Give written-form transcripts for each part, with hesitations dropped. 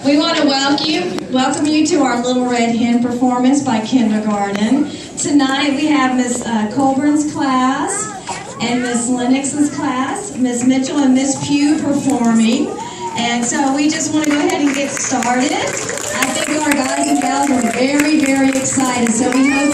We want to welcome you to our Little Red Hen performance by kindergarten. Tonight we have Miss Colburn's class and Miss Lennox's class, Miss Mitchell and Miss Pugh performing. And so we just want to go ahead and get started. I think our guys and gals are very, very excited. So we hope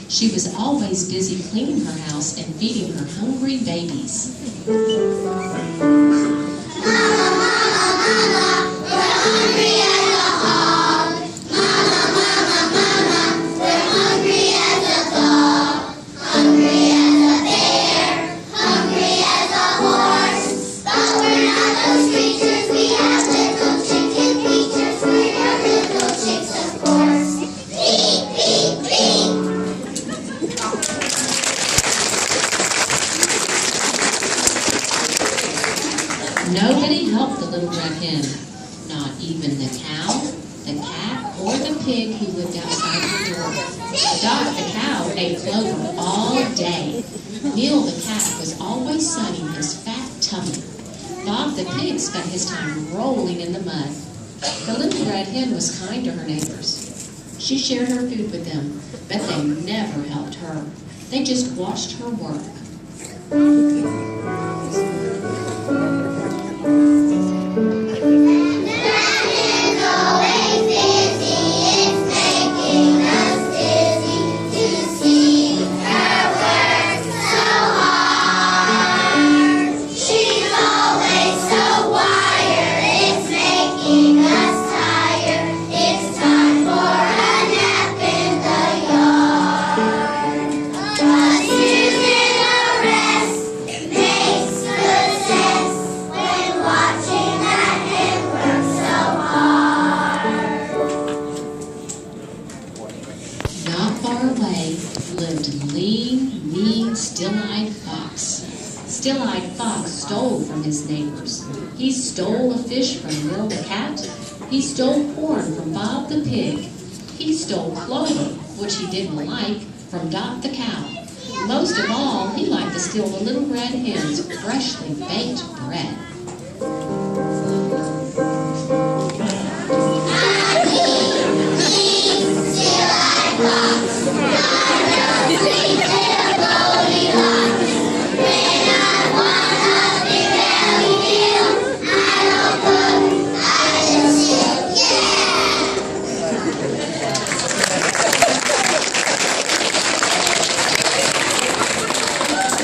she was always busy cleaning her house and feeding her hungry babies. Nobody helped the little red hen, not even the cow, the cat, or the pig who lived outside her door. Dot the cow ate clover all day. Neil the cat was always sunning his fat tummy. Bob the pig spent his time rolling in the mud. The little red hen was kind to her neighbors. She shared her food with them, but they never helped her. They just watched her work. Still-eyed Fox stole from his neighbors. He stole a fish from Will the cat. He stole corn from Bob the pig. He stole clover, which he didn't like, from Dot the cow. Most of all, he liked to steal the little red hen's freshly baked bread.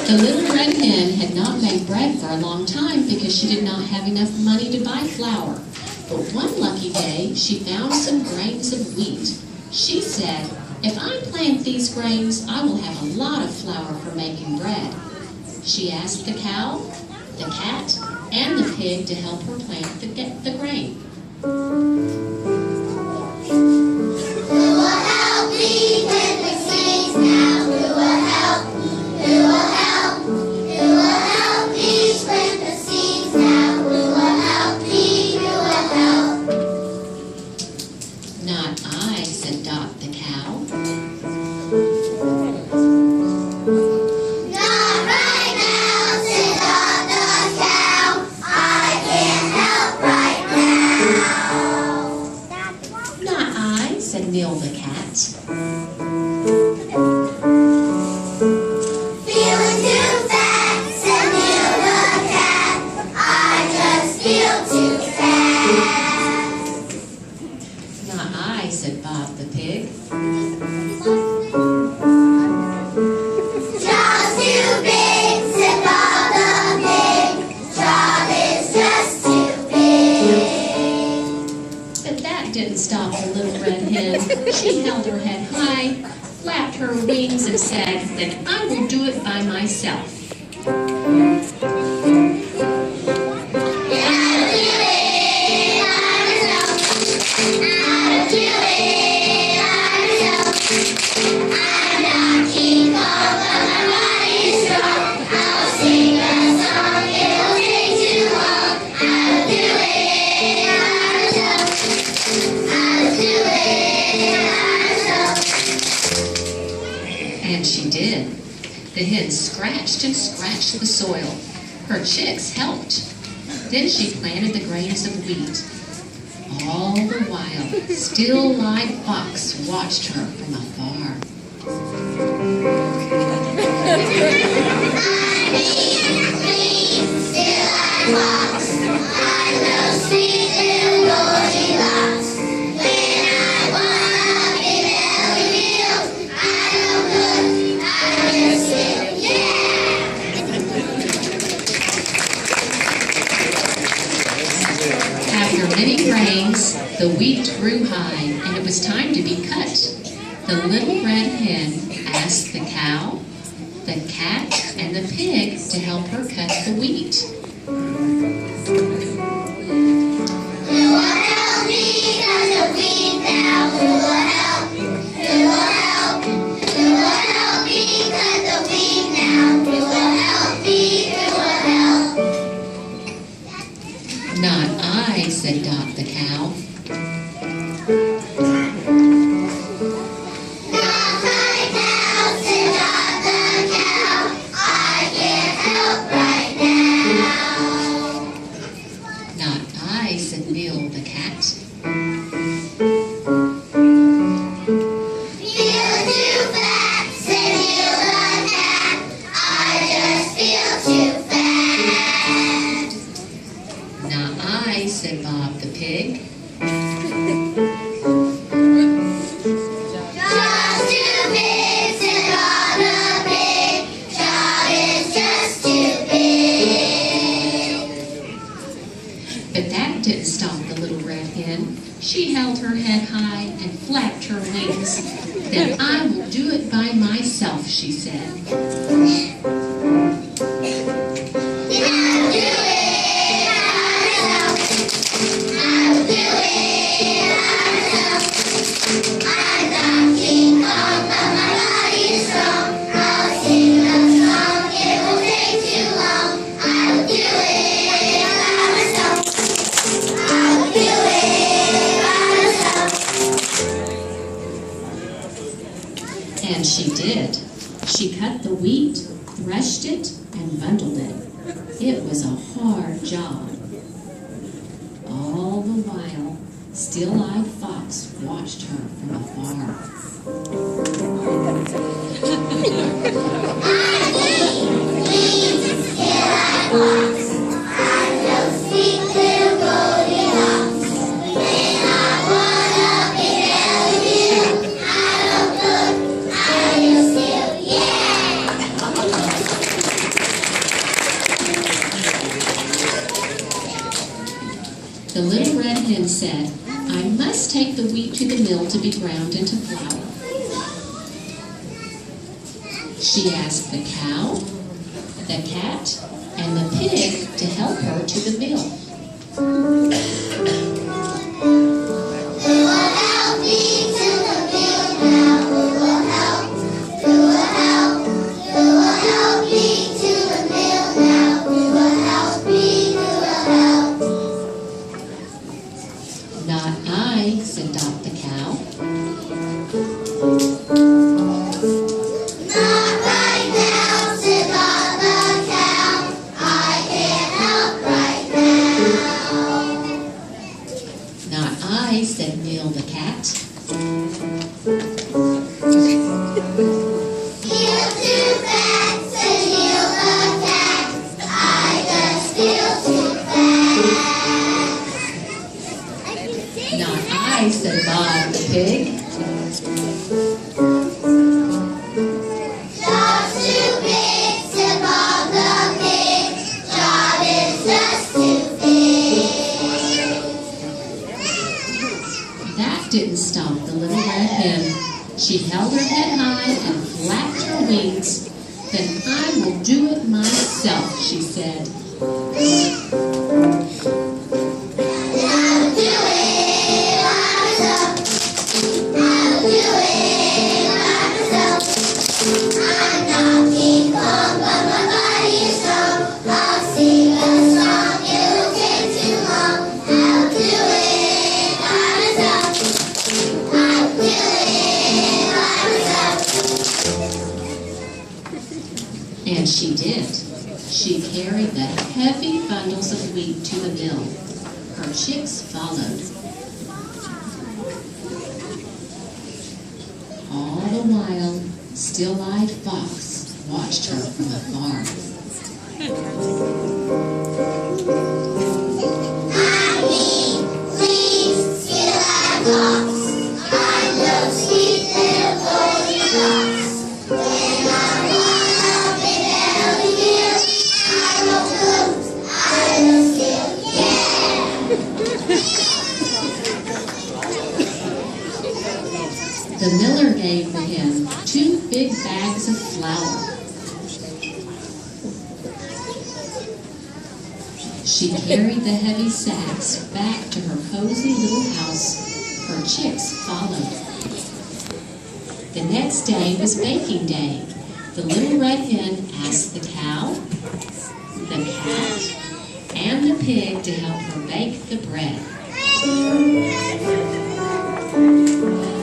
The little red hen had not made bread for a long time because she did not have enough money to buy flour. But one lucky day, she found some grains of wheat. She said, "If I plant these grains, I will have a lot of flour for making bread." She asked the cow, the cat, and the pig to help her plant the grain. Who will help me with the seed? her wings and said, "Then I will do it by myself." And she did. The hen scratched and scratched the soil. Her chicks helped. Then she planted the grains of wheat. All the while, still-eyed fox watched her from afar. After many rains, the wheat grew high, and it was time to be cut. The little red hen asked the cow, the cat, and the pig to help her cut the wheat. Who will help me cut the wheat now? Who will help? Who will help? Who will help me cut the wheat now? Who will help me? Who will help? Not I, said Dot the cow. Not my cow, said Dot the cow. I can't help right now. Not I, said Neil the cat. Feel too fat, said Neil the cat. I just feel too fat. Not I, said Bob the pig. Just too big, said Bob the pig. Job is just too big. But that didn't stop the little red hen. She held her head high and flapped her wings. Then I will do it by myself, she said. And she did. She cut the wheat, threshed it, and bundled it. It was a hard job. All the while, still-eyed fox watched her from afar. The little red hen said, I must take the wheat to the mill to be ground into flour. She asked the cow, the cat, and the pig to help her to the mill. Who will help me to the mill now? Who will help? Who will help? Who will help me to the mill now? Who will help me? Who will help? Not I, said Dot the cow. Not right now, said Dot the cow. I can't help right now. Not I, said Neil the cat. Feel too fat, said Neil the cat. I just feel too fat. Not I, said Bob the pig. Job's too big, said Bob the pig. Job is just too big. That didn't stop the little red hen. She held her head high and flapped her wings. "Then I will do it myself," she said. And she did. She carried the heavy bundles of wheat to the mill. Her chicks followed. All the while, Still-Eyed Fox watched her from afar. Still-Eyed Fox, I'm the sweet little Goldilocks. When I run up in every hill, I will cook, I will steal, yeah! The miller gave the hen 2 big bags of flour. She carried the heavy sacks back to her cozy little house. Her chicks followed. The next day was baking day. The little red hen asked the cow, the cat, and the pig to help her bake the bread.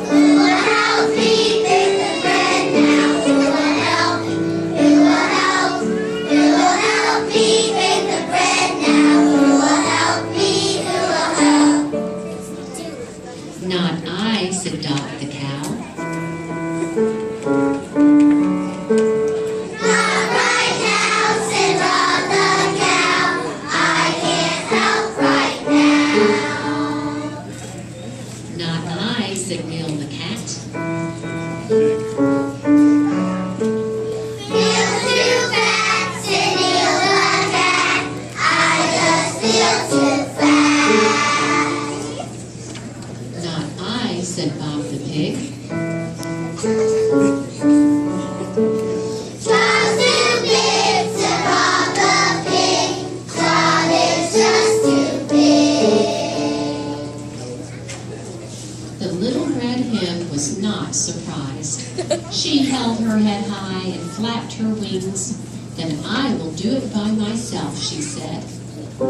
Who will help me bake the bread now? Who will help? Who will help? Who will help me bake the bread now? Who will help me? Who will help? Not I, said Dot the cow. Not right now, said Rod the cow. I can't help right now. Not I, said Bill the cat. Feel too fat, said Neil the cat. I just feel too fat. Not I, said Bob the pig. Tom's too big, said Bob the pig. Tom is just too big. The little red hen was not surprised. She held her head high and flapped her wings. "Then I will do it by myself," she said. I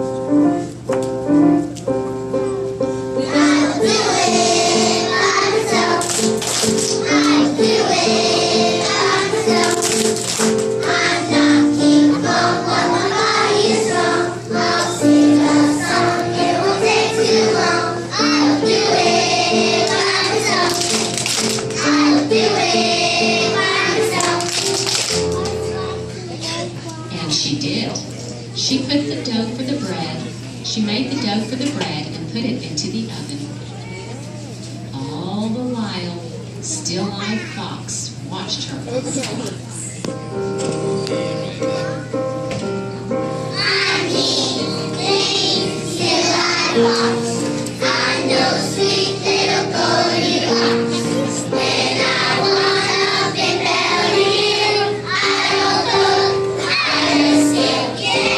will do it by myself. I will do it by myself. I'm not King Kong, but my body is strong. I'll sing a song, it won't take too long. I will do it by myself. I will do it by myself. And she did. She put the dough for the bread. She made the dough for the bread and put it into the oven. All the while, Still-Eyed Fox watched her from afar. I'm mean, Still-Eyed Fox. I'm no sweet little Goldilocks. When I want up in every hill, I will cook, I will steal, yeah!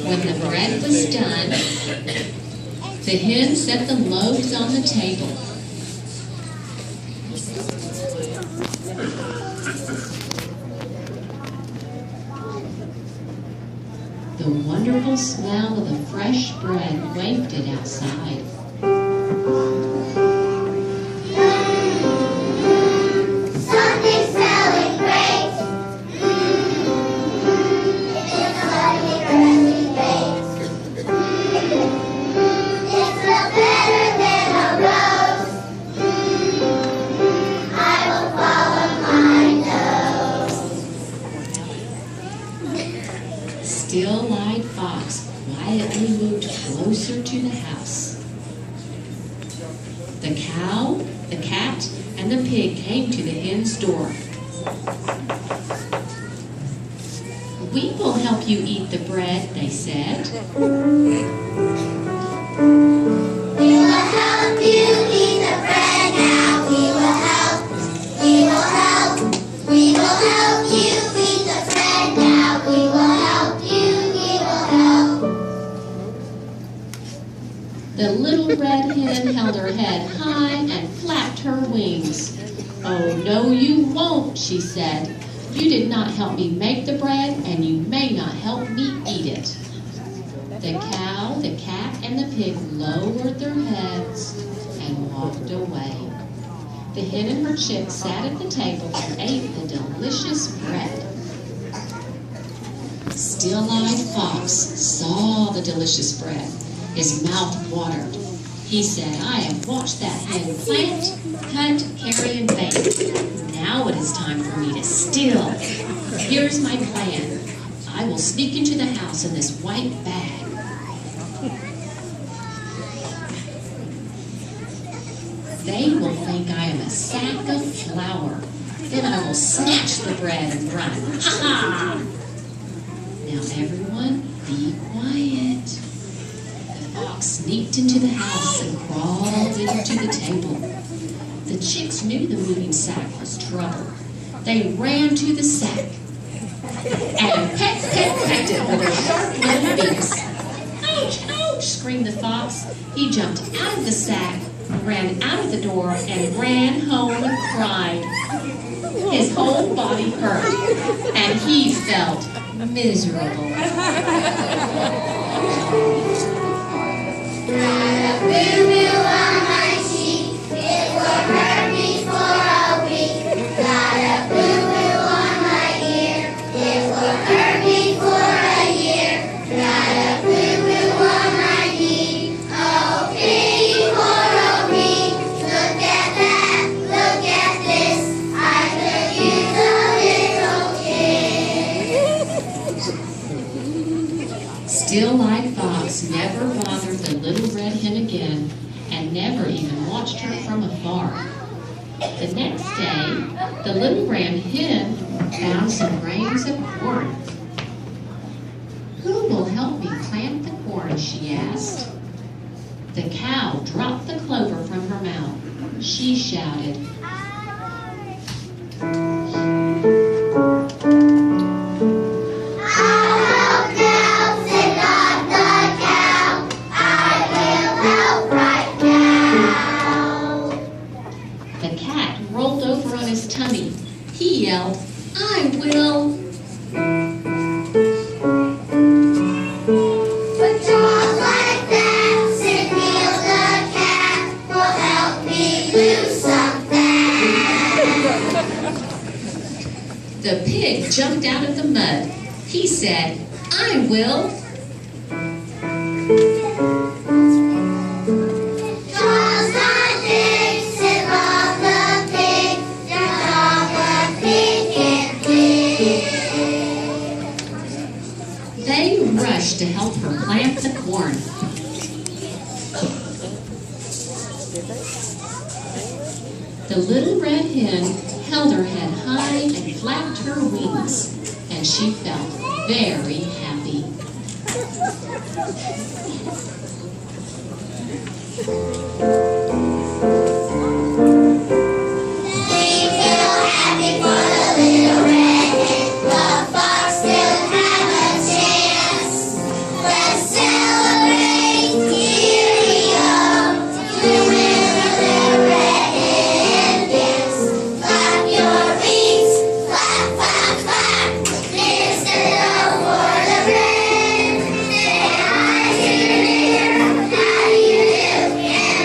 When the bread was done, the hen set the loaves on the table. The wonderful smell of the fresh bread wafted outside. Something's smelling great. It's lovely, early baked. It smells better than a rose. I will follow my nose. Still-Eyed Fox quietly moved closer to the house. The cow, the cat, and the pig came to the hen's door. "We will help you eat the bread," they said. We will help you eat the bread now. We will help. We will help. We will help you eat the bread now. We will help you. We will help. The little red hen held her head high and flapped her wings. "Oh, no, you won't," she said. "You did not help me make the bread, and you may not help me eat it." The cow, the cat, and the pig lowered their heads and walked away. The hen and her chicks sat at the table and ate the delicious bread. Still-eyed Fox saw the delicious bread. His mouth watered. He said, "I have watched that hen plant, hunt, carry, and bake. Now it is time for me to steal. Here's my plan. I will sneak into the house in this white bag. They will think I am a sack of flour. Then I will snatch the bread and run. Ha ha! Now everyone, be quiet." The fox sneaked into the house and crawled into the table. The chicks knew the moving sack was trouble. They ran to the sack and pecked it with their sharp little beaks. "Ouch, ouch!" screamed the fox. He jumped out of the sack, ran out of the door, and ran home and cried. His whole body hurt, and he felt miserable. Boo-boo on my cheek, it will hurt me for a week. Got a boo-boo on my ear, it will hurt me for a year. Got a boo-boo on my knee, oh pity poor old me. Look at that, look at this, I could use a little kiss. Still-eyed Fox never bothered the little red hen again and never even watched her from afar. The next day, the little red hen found some grains of corn. "Who will help me plant the corn?" she asked. The cow dropped the clover from her mouth. She shouted, The cat rolled over on his tummy. He yelled, "I will." But jaws like that, said Neil the cat, will help me lose some fat. The pig jumped out of the mud. He said, "I will." Jaws not big, said Bob the pig, that's all the pig can dig. They rushed to help her plant the corn. The little red hen held her head high and flapped her wings, and she felt very happy. We feel happy for the little red hen. The fox still have a chance. Let's celebrate, cheerio. You win the little red hen dance. Clap your wings, clap, clap, clap. Here's the note for the bread. Say hi to your neighbor, how do you do? And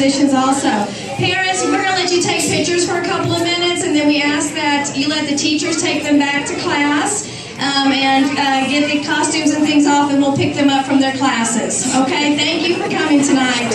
musicians also. Parents, we're going to let you take pictures for a couple of minutes, and then we ask that you let the teachers take them back to class and get the costumes and things off, and we'll pick them up from their classes. Okay, thank you for coming tonight.